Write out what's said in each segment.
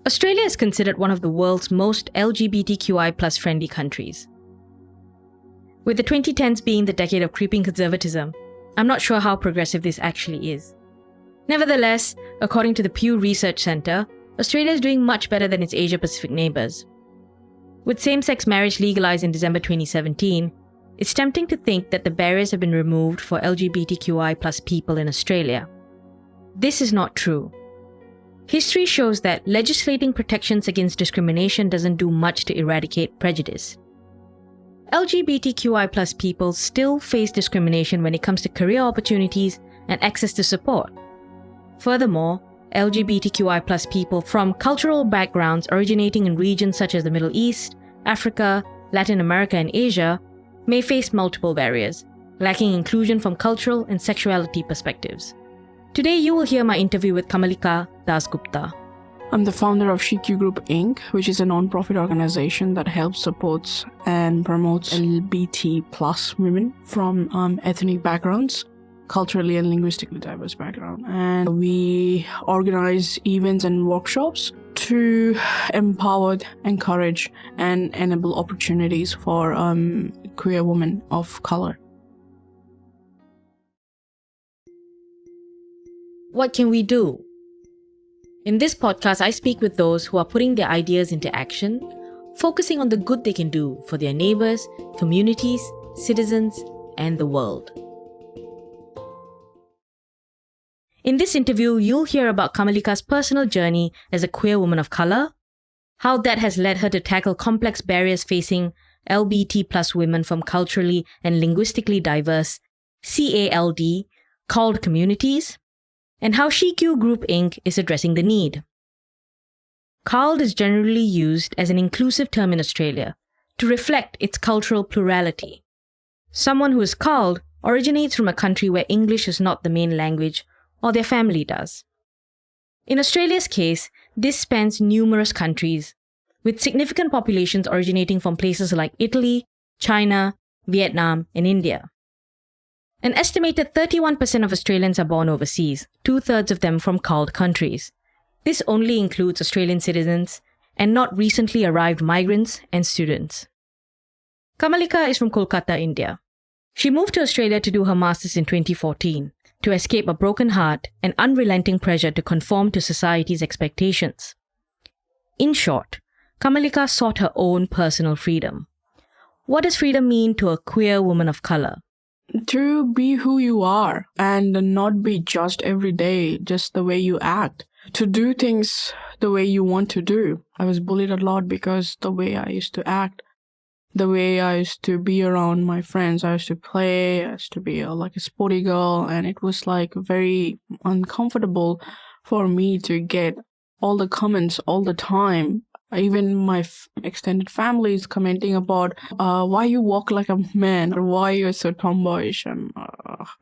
Australia is considered one of the world's most LGBTQI plus friendly countries. With the 2010s being the decade of creeping conservatism, I'm not sure how progressive this actually is. Nevertheless, according to the Pew Research Centre, Australia is doing much better than its Asia-Pacific neighbours. With same-sex marriage legalised in December 2017, it's tempting to think that the barriers have been removed for LGBTQI plus people in Australia. This is not true. History shows that legislating protections against discrimination doesn't do much to eradicate prejudice. LGBTQI plus people still face discrimination when it comes to career opportunities and access to support. Furthermore, LGBTQI plus people from cultural backgrounds originating in regions such as the Middle East, Africa, Latin America, and Asia may face multiple barriers, lacking inclusion from cultural and sexuality perspectives. Today, you will hear my interview with Kamalika Dasgupta. I'm the founder of SheQu Group Inc, which is a non-profit organization that helps, supports, and promotes LBT plus women from ethnic backgrounds, culturally and linguistically diverse background. And we organize events and workshops to empower, encourage, and enable opportunities for queer women of color. What can we do? In this podcast, I speak with those who are putting their ideas into action, focusing on the good they can do for their neighbours, communities, citizens, and the world. In this interview, you'll hear about Kamalika's personal journey as a queer woman of colour, how that has led her to tackle complex barriers facing LBT plus women from culturally and linguistically diverse CALD communities, and how SheQu Group Inc. is addressing the need. CALD is generally used as an inclusive term in Australia to reflect its cultural plurality. Someone who is CALD originates from a country where English is not the main language, or their family does. In Australia's case, this spans numerous countries, with significant populations originating from places like Italy, China, Vietnam, and India. An estimated 31% of Australians are born overseas, 2/3 of them from CALD countries. This only includes Australian citizens and not recently arrived migrants and students. Kamalika is from Kolkata, India. She moved to Australia to do her master's in 2014 to escape a broken heart and unrelenting pressure to conform to society's expectations. In short, Kamalika sought her own personal freedom. What does freedom mean to a queer woman of colour? To be who you are and not be judged every day just the way you act. To do things the way you want to do. I was bullied a lot because the way I used to act, the way I used to be around my friends, I used to play, I used to be like a sporty girl, and it was like very uncomfortable for me to get all the comments all the time. Even my extended family is commenting about why you walk like a man or why you're so tomboyish, and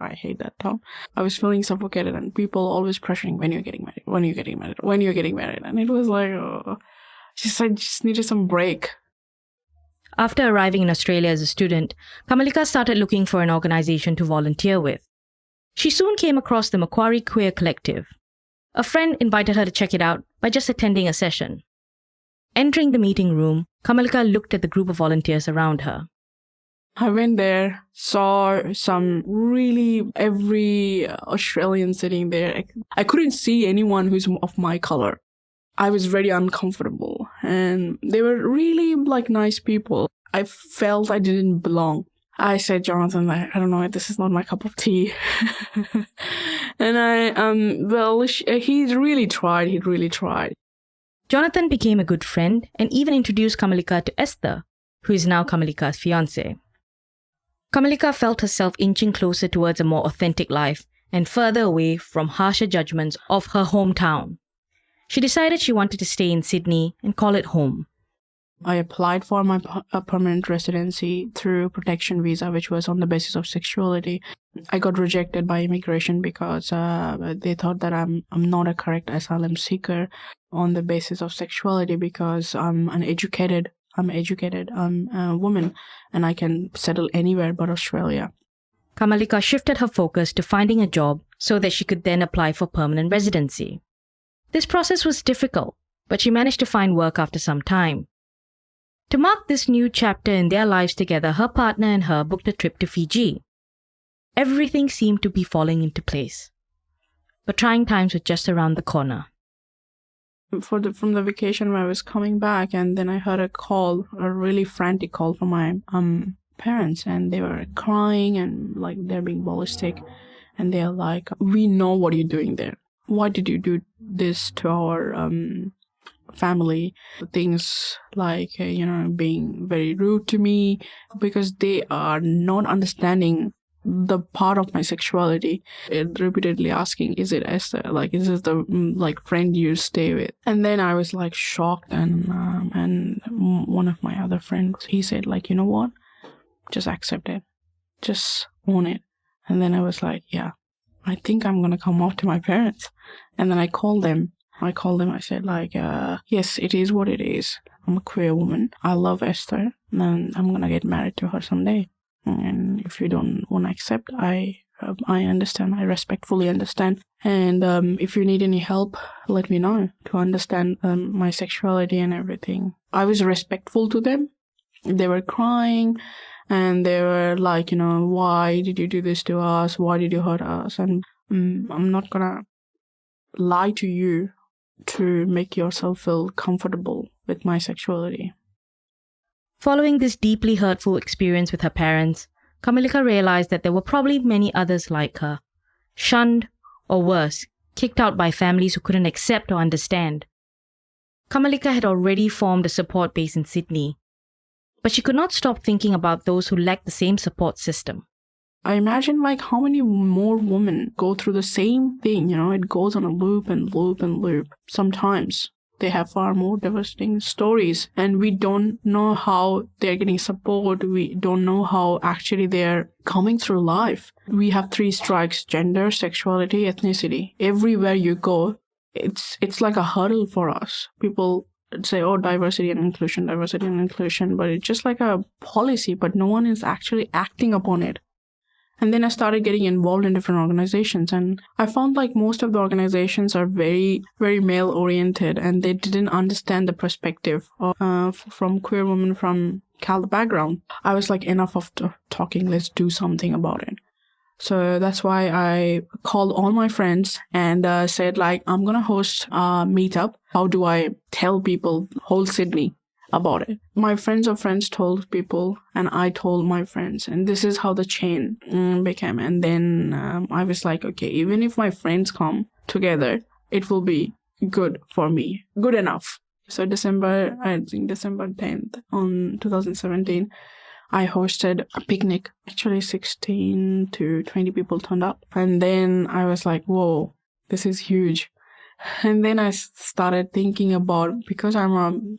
I hate that term. I was feeling suffocated and people always pressuring, when you're getting married, when you're getting married, when you're getting married. And it was like, I just needed some break. After arriving in Australia as a student, Kamalika started looking for an organisation to volunteer with. She soon came across the Macquarie Queer Collective. A friend invited her to check it out by just attending a session. Entering the meeting room, Kamalika looked at the group of volunteers around her. I went there, saw every Australian sitting there. I couldn't see anyone who's of my color. I was very uncomfortable, and they were really nice people. I felt I didn't belong. I said, Jonathan, I don't know, this is not my cup of tea. And he really tried. Jonathan became a good friend and even introduced Kamalika to Esther, who is now Kamalika's fiancée. Kamalika felt herself inching closer towards a more authentic life and further away from harsher judgments of her hometown. She decided she wanted to stay in Sydney and call it home. I applied for my permanent residency through protection visa, which was on the basis of sexuality. I got rejected by immigration because they thought that I'm not a correct asylum seeker on the basis of sexuality, because I'm an educated woman and I can settle anywhere but Australia. Kamalika shifted her focus to finding a job so that she could then apply for permanent residency. This process was difficult, but she managed to find work after some time. To mark this new chapter in their lives together, her partner and her booked a trip to Fiji. Everything seemed to be falling into place. But trying times were just around the corner. From the vacation where I was coming back, and then I heard a really frantic call from my parents, and they were crying and like they're being ballistic, and they're like, "We know what you're doing there. Why did you do this to our family?" Things like being very rude to me, because they are not understanding the part of my sexuality, and repeatedly asking, "Is it Esther? Like, is this the friend you stay with?" And then I was like shocked, and one of my other friends, he said like, "You know what? Just accept it, just own it." And then I was like, "Yeah, I think I'm gonna come off to my parents." And then I called them. I said like, "Yes, it is what it is. I'm a queer woman. I love Esther, and I'm gonna get married to her someday. And if you don't want to accept, I understand. I respectfully understand. And if you need any help, let me know to understand my sexuality and everything." I was respectful to them. They were crying, and they were like, "Why did you do this to us? Why did you hurt us?" And I'm not gonna lie to you to make yourself feel comfortable with my sexuality. Following this deeply hurtful experience with her parents, Kamalika realized that there were probably many others like her, shunned, or worse, kicked out by families who couldn't accept or understand. Kamalika had already formed a support base in Sydney, but she could not stop thinking about those who lacked the same support system. I imagine like how many more women go through the same thing, it goes on a loop and loop and loop. Sometimes they have far more devastating stories, and we don't know how they're getting support. We don't know how actually they're coming through life. We have 3 strikes: gender, sexuality, ethnicity. Everywhere you go, it's like a hurdle for us. People say, "Oh, diversity and inclusion," but it's just like a policy, but no one is actually acting upon it. And then I started getting involved in different organizations, and I found like most of the organizations are very, very male oriented, and they didn't understand the perspective of, from queer women from CALD background. I was like, enough of talking, let's do something about it. So that's why I called all my friends and said like, I'm going to host a meetup. How do I tell people, whole Sydney, about it? My friends of friends told people, and I told my friends, and this is how the chain became. And then I was like, okay, even if my friends come together, it will be good for me, good enough. So December 10th on 2017, I hosted a picnic. Actually 16 to 20 people turned up. And then I was like, whoa, this is huge. And then I started thinking about, because I'm from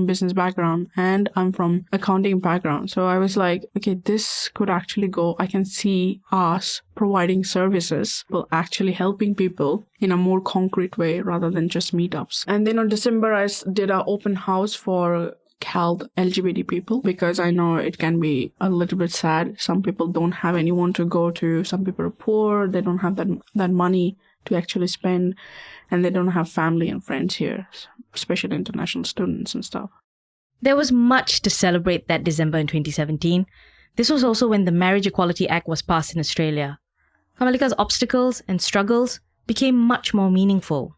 business background and I'm from accounting background. So I was like, okay, this could actually go. I can see us providing services, but actually helping people in a more concrete way rather than just meetups. And then on December, I did an open house for CALD LGBT people, because I know it can be a little bit sad. Some people don't have anyone to go to. Some people are poor. They don't have that money to actually spend, and they don't have family and friends here, especially international students and stuff. There was much to celebrate that December in 2017. This was also when the Marriage Equality Act was passed in Australia. Kamalika's obstacles and struggles became much more meaningful.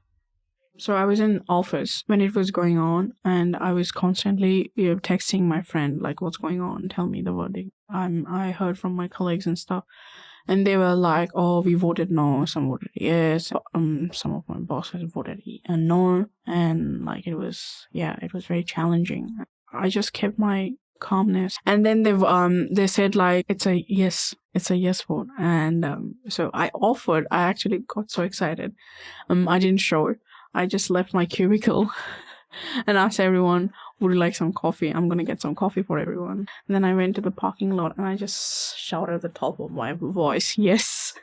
So I was in office when it was going on, and I was constantly texting my friend, like, what's going on? Tell me the verdict. I heard from my colleagues and stuff. And they were like, oh, we voted no, some voted yes. Some of my bosses voted no. And like, it was very challenging. I just kept my calmness. And then they said like, it's a yes vote. And so I actually got so excited. I didn't show it. I just left my cubicle and asked everyone, would you like some coffee? I'm going to get some coffee for everyone. And then I went to the parking lot and I just shouted at the top of my voice, yes.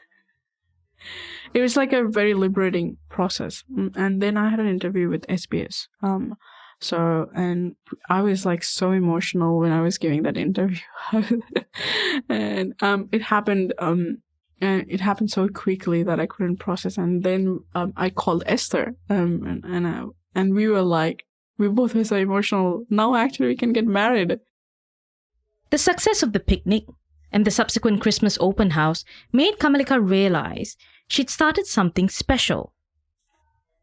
It was like a very liberating process. And then I had an interview with SBS. And I was like so emotional when I was giving that interview. And it happened And it happened so quickly that I couldn't process. And then I called Esther, and we were like, we both were so emotional. Now actually we can get married. The success of the picnic and the subsequent Christmas open house made Kamalika realize she'd started something special.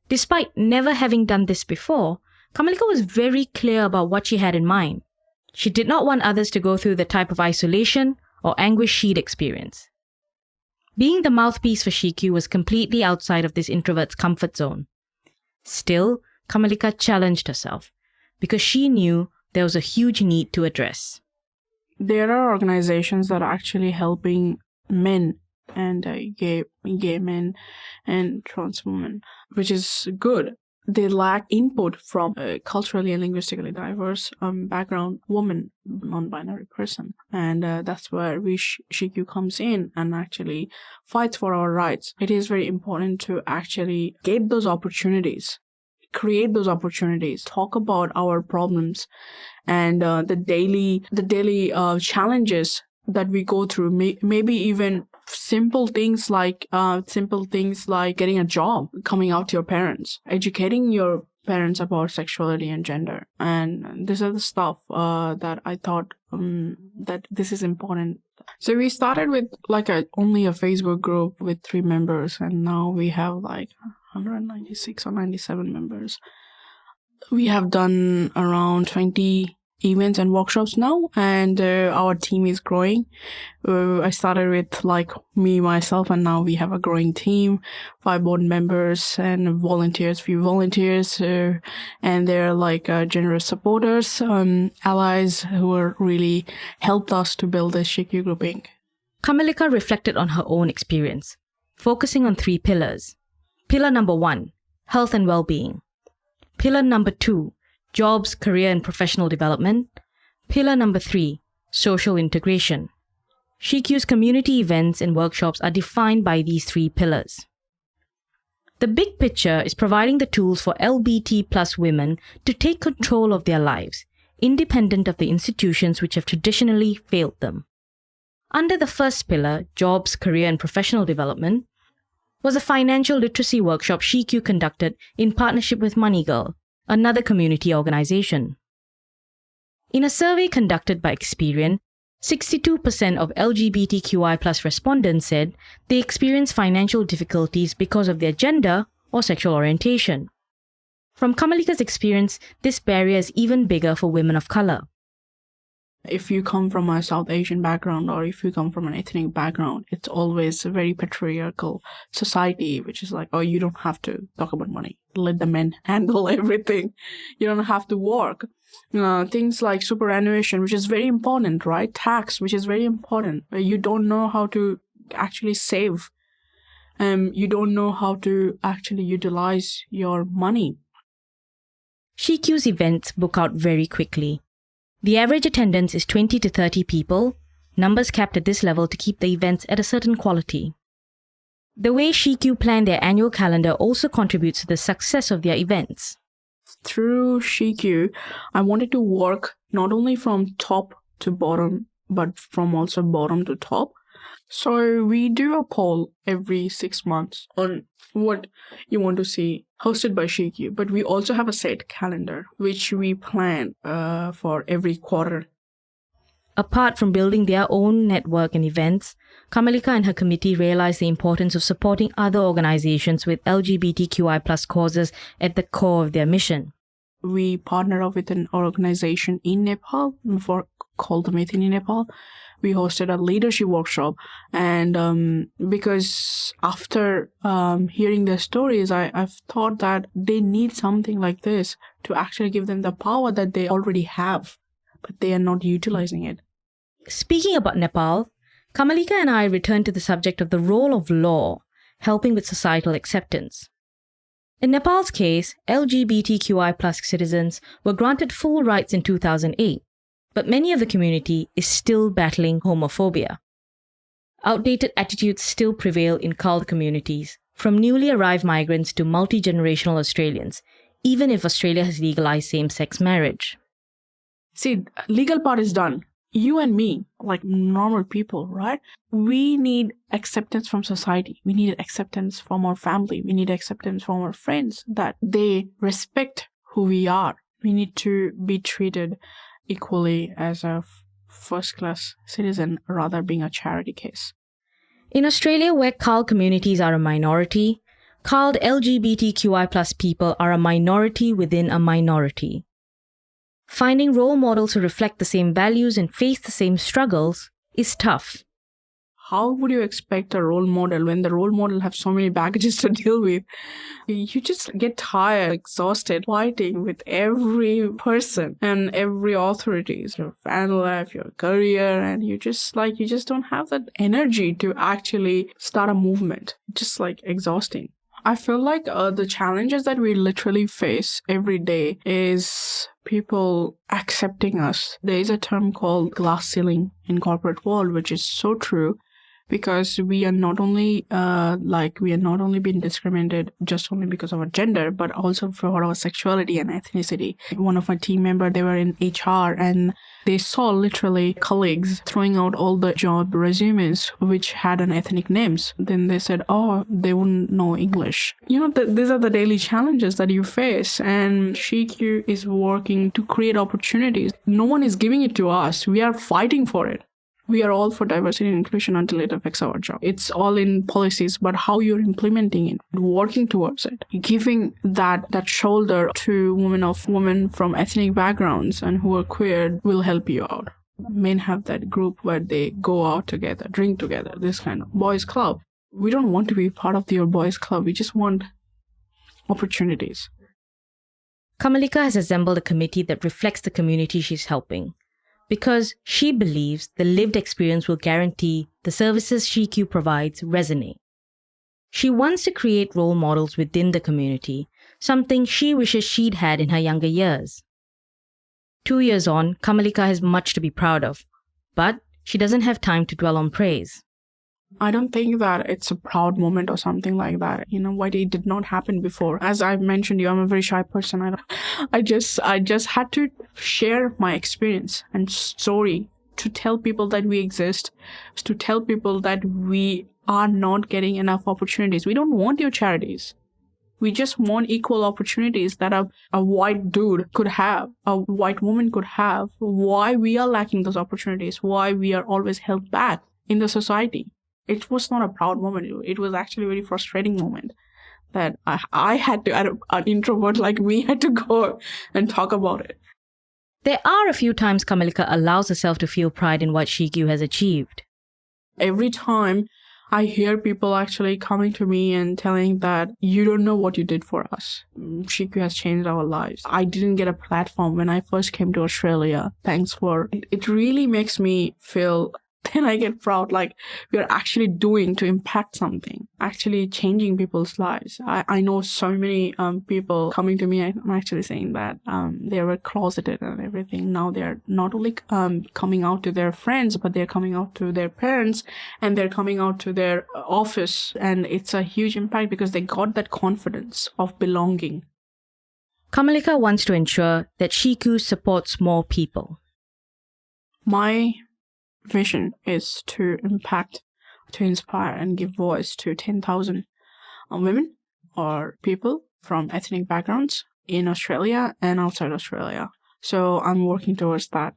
Despite never having done this before, Kamalika was very clear about what she had in mind. She did not want others to go through the type of isolation or anguish she'd experienced. Being the mouthpiece for SheQu was completely outside of this introvert's comfort zone. Still, Kamalika challenged herself because she knew there was a huge need to address. There are organizations that are actually helping men and gay men and trans women, which is good. They lack input from a culturally and linguistically diverse background woman, non-binary person. And that's where SheQu comes in and actually fights for our rights. It is very important to actually get those opportunities, create those opportunities, talk about our problems and the daily challenges that we go through. Maybe even simple things like getting a job, coming out to your parents, educating your parents about sexuality and gender. And this is the stuff that I thought that this is important. So we started with only a Facebook group with 3 members, and now we have 196 or 97 members. We have done around 20 events and workshops now, and our team is growing. I started with me, myself, and now we have a growing team, 5 board members and few volunteers, and they're generous supporters, allies who are really helped us to build this SheQu Group Inc. Kamalika reflected on her own experience, focusing on 3 pillars. Pillar number 1, health and well-being. Pillar number 2, jobs, career and professional development. Pillar number 3, social integration. SheQu's community events and workshops are defined by these 3 pillars. The big picture is providing the tools for LBT plus women to take control of their lives, independent of the institutions which have traditionally failed them. Under the first pillar, jobs, career and professional development, was a financial literacy workshop SheQu conducted in partnership with Money Girl, another community organization. In a survey conducted by Experian, 62% of LGBTQI+ respondents said they experience financial difficulties because of their gender or sexual orientation. From Kamalika's experience, this barrier is even bigger for women of color. If you come from a South Asian background or if you come from an ethnic background, it's always a very patriarchal society, which is oh, you don't have to talk about money. Let the men handle everything. You don't have to work. Things like superannuation, which is very important, right? Tax, which is very important. You don't know how to actually save. You don't know how to actually utilize your money. SheQu's events book out very quickly. The average attendance is 20 to 30 people, numbers capped at this level to keep the events at a certain quality. The way SheQu planned their annual calendar also contributes to the success of their events. Through SheQu, I wanted to work not only from top to bottom, but from also bottom to top. So we do a poll every 6 months on what you want to see, hosted by SheQu. But we also have a set calendar, which we plan for every quarter. Apart from building their own network and events, Kamalika and her committee realized the importance of supporting other organizations with LGBTQI+ causes at the core of their mission. We partnered up with an organization in Nepal called the Metin in Nepal. We hosted a leadership workshop, and because after hearing their stories, I've thought that they need something like this to actually give them the power that they already have, but they are not utilizing it. Speaking about Nepal, Kamalika and I returned to the subject of the role of law helping with societal acceptance. In Nepal's case, LGBTQI+ citizens were granted full rights in 2008, but many of the community is still battling homophobia. Outdated attitudes still prevail in CALD communities, from newly arrived migrants to multi-generational Australians, even if Australia has legalized same-sex marriage. See, legal part is done. you and me, like normal people, right? We need acceptance from society. We need acceptance from our family. We need acceptance from our friends that they respect who we are. We need to be treated equally as a first-class citizen rather being a charity case. In Australia, where CALD communities are a minority, CALD LGBTQI plus people are a minority within a minority. Finding role models who reflect the same values and face the same struggles is tough. How would you expect a role model when the role model have so many baggages to deal with? You just get tired, exhausted, fighting with every person and every authority, your fan life, your career, and you just don't have that energy to actually start a movement. Just exhausting. I feel like the challenges that we literally face every day is people accepting us. There is a term called glass ceiling in corporate world, which is so true. Because we are not only being discriminated just only because of our gender, but also for our sexuality and ethnicity. One of my team members, they were in HR and they saw literally colleagues throwing out all the job resumes which had an ethnic names. Then they said, oh, they wouldn't know English. These are the daily challenges that you face, and SheQu is working to create opportunities. No one is giving it to us. We are fighting for it. We are all for diversity and inclusion until it affects our job. It's all in policies, but how you're implementing it, working towards it, giving that shoulder to women from ethnic backgrounds and who are queer will help you out. Men have that group where they go out together, drink together, this kind of boys club. We don't want to be part of your boys club. We just want opportunities. Kamalika has assembled a committee that reflects the community she's helping, because she believes the lived experience will guarantee the services SheQu provides resonate. She wants to create role models within the community, something she wishes she'd had in her younger years. 2 years on, Kamalika has much to be proud of, but she doesn't have time to dwell on praise. I don't think that it's a proud moment or something like that. Why it did not happen before. As I mentioned I'm a very shy person. I just had to share my experience and story to tell people that we exist, to tell people that we are not getting enough opportunities. We don't want your charities. We just want equal opportunities that a white dude could have, a white woman could have. Why we are lacking those opportunities? Why we are always held back in the society? It was not a proud moment. It was actually a very frustrating moment that I had to, an introvert like me, had to go and talk about it. There are a few times Kamalika allows herself to feel pride in what SheQu has achieved. Every time I hear people actually coming to me and telling that you don't know what you did for us. SheQu has changed our lives. I didn't get a platform when I first came to Australia. Thanks for it. It really makes me feel. Then I get proud, we are actually doing to impact something, actually changing people's lives. I know so many people coming to me. I'm actually saying that they were closeted and everything. Now they're not only coming out to their friends, but they're coming out to their parents and they're coming out to their office. And it's a huge impact because they got that confidence of belonging. Kamalika wants to ensure that SheQu supports more people. My vision is to impact, to inspire and give voice to 10,000 women or people from ethnic backgrounds in Australia and outside Australia. So I'm working towards that.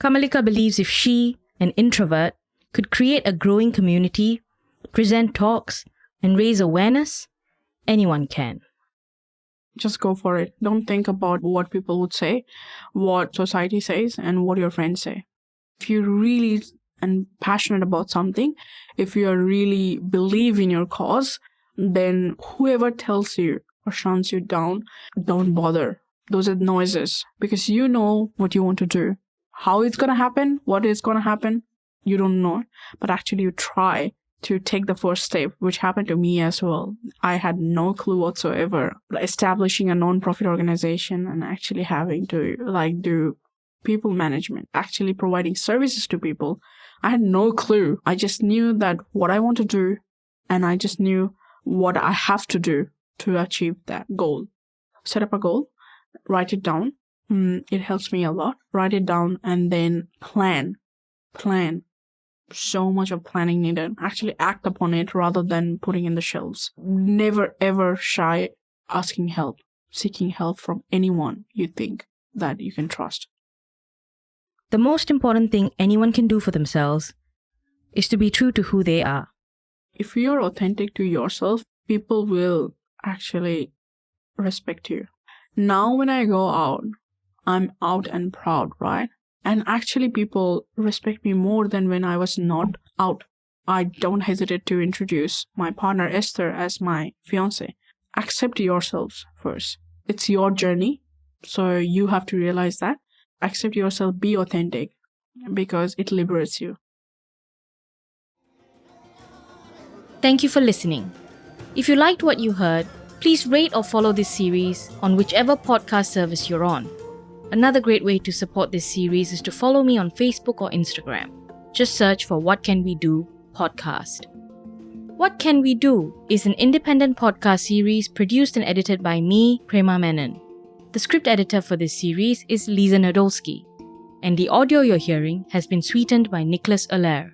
Kamalika believes if she, an introvert, could create a growing community, present talks, and raise awareness, anyone can. Just go for it. Don't think about what people would say, what society says, and what your friends say. If you're really passionate about something, if you really believe in your cause, then whoever tells you or shuns you down, don't bother. Those are noises, because you know what you want to do. How it's going to happen, what is going to happen, you don't know. But actually you try to take the first step, which happened to me as well. I had no clue whatsoever. Establishing a non-profit organization and actually having to do people management, actually providing services to people. I had no clue. I just knew that what I want to do, and I just knew what I have to do to achieve that goal. Set up a goal, write it down, It helps me a lot. Write it down and then plan. So much of planning needed. Actually act upon it rather than putting in the shelves. Never ever shy asking help, seeking help from anyone you think that you can trust. The most important thing anyone can do for themselves is to be true to who they are. If you're authentic to yourself, people will actually respect you. Now when I go out, I'm out and proud, right? And actually people respect me more than when I was not out. I don't hesitate to introduce my partner Esther as my fiance. Accept yourselves first. It's your journey, so you have to realize that. Accept yourself, be authentic, because it liberates you. Thank you for listening. If you liked what you heard, please rate or follow this series on whichever podcast service you're on. Another great way to support this series is to follow me on Facebook or Instagram. Just search for What Can We Do podcast. What Can We Do is an independent podcast series produced and edited by me, Prema Menon. The script editor for this series is Lisa Nadolski, and the audio you're hearing has been sweetened by Nicholas Allaire.